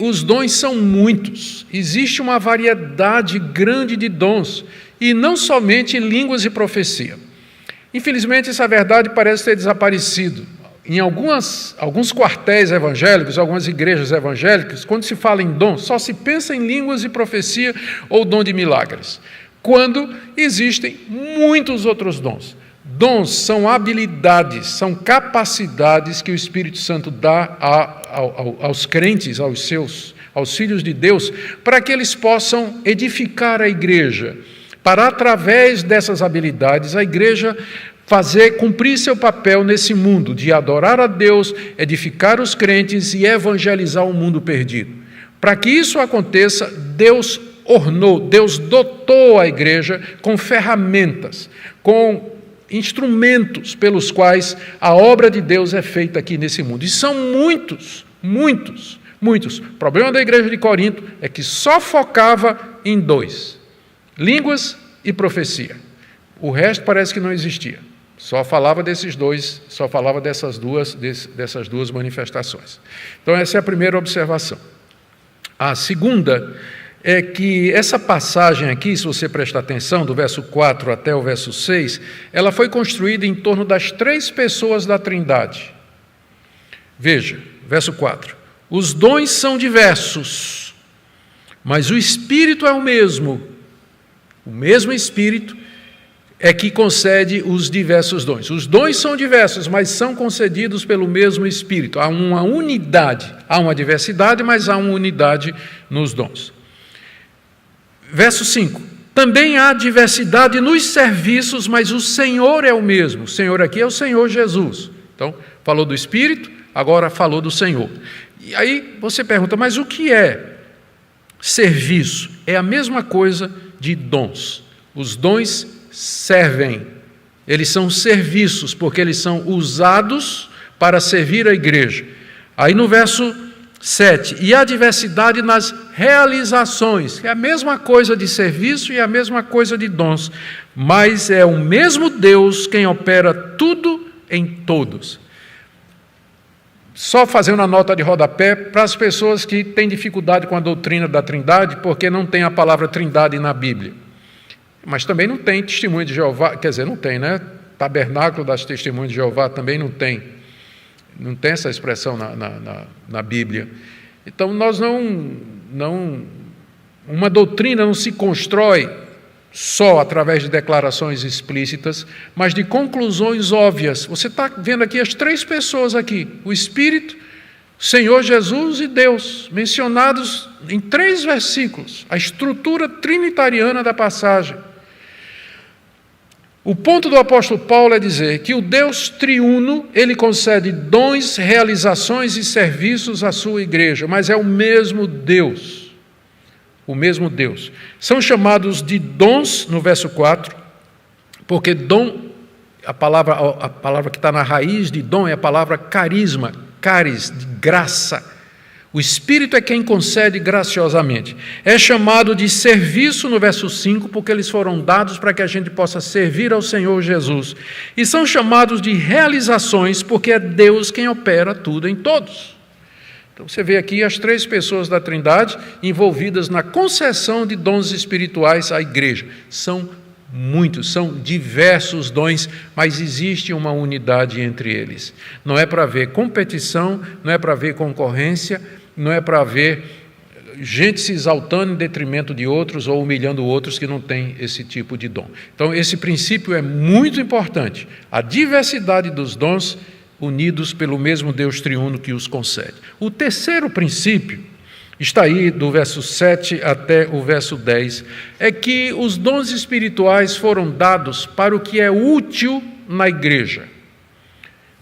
os dons são muitos, existe uma variedade grande de dons, e não somente línguas e profecia. Infelizmente, essa verdade parece ter desaparecido. Em alguns quartéis evangélicos, algumas igrejas evangélicas, quando se fala em dom, só se pensa em línguas e profecia ou dom de milagres, quando existem muitos outros dons. Dons são habilidades, são capacidades que o Espírito Santo dá aos crentes, aos filhos de Deus, para que eles possam edificar a igreja, para, através dessas habilidades, a igreja cumprir seu papel nesse mundo, de adorar a Deus, edificar os crentes e evangelizar o mundo perdido. Para que isso aconteça, Deus dotou a igreja com ferramentas, com instrumentos pelos quais a obra de Deus é feita aqui nesse mundo. E são muitos, muitos, muitos. O problema da igreja de Corinto é que só focava em 2, línguas e profecia. O resto parece que não existia. Só falava desses 2, só falava dessas duas manifestações. Então, essa é a primeira observação. A segunda é que essa passagem aqui, se você prestar atenção, do verso 4 até o verso 6, ela foi construída em torno das 3 pessoas da Trindade. Veja, verso 4. Os dons são diversos, mas o Espírito é o mesmo. O mesmo Espírito é que concede os diversos dons. Os dons são diversos, mas são concedidos pelo mesmo Espírito. Há uma unidade, há uma diversidade, mas há uma unidade nos dons. Verso 5. Também há diversidade nos serviços, mas o Senhor é o mesmo. O Senhor aqui é o Senhor Jesus. Então, falou do Espírito, agora falou do Senhor. E aí você pergunta, mas o que é serviço? É a mesma coisa de dons. Os dons servem, eles são serviços, porque eles são usados para servir a igreja. Aí no verso 7, e há diversidade nas realizações, que é a mesma coisa de serviço e a mesma coisa de dons, mas é o mesmo Deus quem opera tudo em todos. Só fazendo a nota de rodapé para as pessoas que têm dificuldade com a doutrina da Trindade, porque não tem a palavra Trindade na Bíblia. Mas também não tem testemunho de Jeová, quer dizer, não tem, né? Tabernáculo das testemunhas de Jeová também não tem. Não tem essa expressão na Bíblia. Então, uma doutrina não se constrói só através de declarações explícitas, mas de conclusões óbvias. Você está vendo aqui as 3 pessoas aqui, o Espírito, Senhor Jesus e Deus, mencionados em 3 versículos, a estrutura trinitariana da passagem. O ponto do apóstolo Paulo é dizer que o Deus triuno, ele concede dons, realizações e serviços à sua igreja, mas é o mesmo Deus. O mesmo Deus. São chamados de dons, no verso 4, porque dom, a palavra que está na raiz de dom é a palavra carisma, caris, de graça. O Espírito é quem concede graciosamente. É chamado de serviço no verso 5, porque eles foram dados para que a gente possa servir ao Senhor Jesus. E são chamados de realizações, porque é Deus quem opera tudo em todos. Então você vê aqui as 3 pessoas da Trindade envolvidas na concessão de dons espirituais à igreja. São muitos, são diversos dons, mas existe uma unidade entre eles. Não é para haver competição, não é para haver concorrência, não é para haver gente se exaltando em detrimento de outros ou humilhando outros que não têm esse tipo de dom. Então, esse princípio é muito importante. A diversidade dos dons unidos pelo mesmo Deus triuno que os concede. O terceiro princípio, está aí do verso 7 até o verso 10, é que os dons espirituais foram dados para o que é útil na igreja.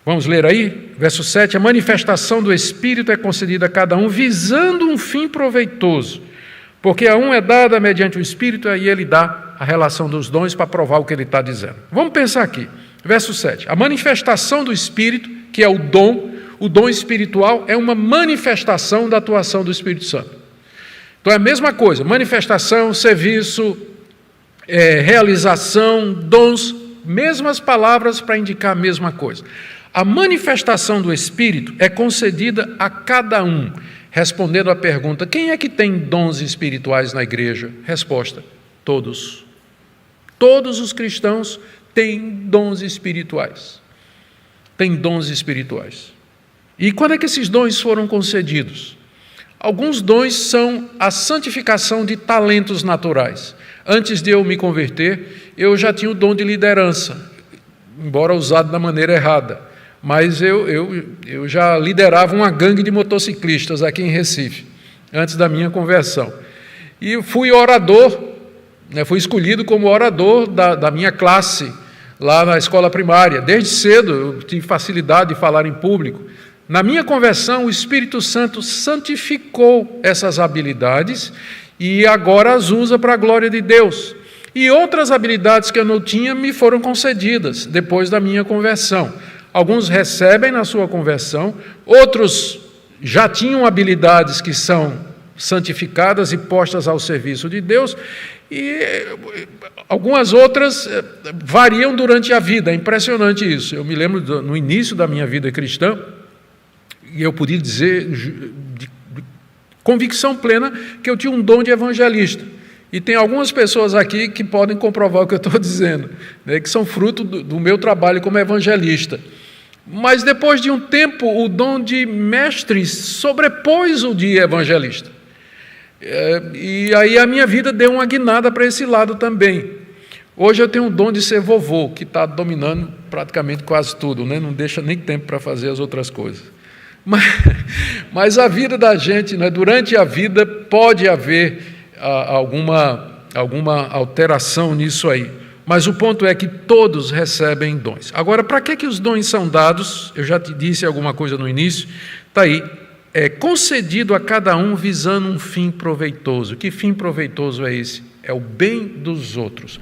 Vamos ler aí? Verso 7, a manifestação do Espírito é concedida a cada um visando um fim proveitoso, porque a um é dada mediante o Espírito e ele dá a relação dos dons para provar o que ele está dizendo. Vamos pensar aqui. Verso 7, a manifestação do Espírito, que é o dom espiritual é uma manifestação da atuação do Espírito Santo. Então é a mesma coisa, manifestação, serviço, realização, dons, mesmas palavras para indicar a mesma coisa. A manifestação do Espírito é concedida a cada um. respondendo à pergunta: quem é que tem dons espirituais na igreja? Resposta: todos. Todos os cristãos têm dons espirituais. Têm dons espirituais. E quando é que esses dons foram concedidos? Alguns dons são a santificação de talentos naturais. Antes de eu me converter, eu já tinha o dom de liderança, embora usado da maneira errada. Mas eu já liderava uma gangue de motociclistas aqui em Recife, antes da minha conversão. E fui orador, fui escolhido como orador da minha classe, lá na escola primária. Desde cedo eu tive facilidade de falar em público. Na minha conversão, o Espírito Santo santificou essas habilidades e agora as usa para a glória de Deus. E outras habilidades que eu não tinha me foram concedidas depois da minha conversão. Alguns recebem na sua conversão, outros já tinham habilidades que são santificadas e postas ao serviço de Deus, e algumas outras variam durante a vida. É impressionante isso. Eu me lembro no início da minha vida cristã, e eu podia dizer de convicção plena que eu tinha um dom de evangelista. E tem algumas pessoas aqui que podem comprovar o que eu estou dizendo, que são fruto do meu trabalho como evangelista. Mas depois de um tempo, o dom de mestre sobrepôs o de evangelista. E aí a minha vida deu uma guinada para esse lado também. Hoje eu tenho o dom de ser vovô, que está dominando praticamente quase tudo, não deixa nem tempo para fazer as outras coisas. Mas a vida da gente, durante a vida, pode haver alguma alteração nisso aí. Mas o ponto é que todos recebem dons. Agora, para que os dons são dados? Eu já te disse alguma coisa no início. Está aí. É concedido a cada um visando um fim proveitoso. Que fim proveitoso é esse? É o bem dos outros.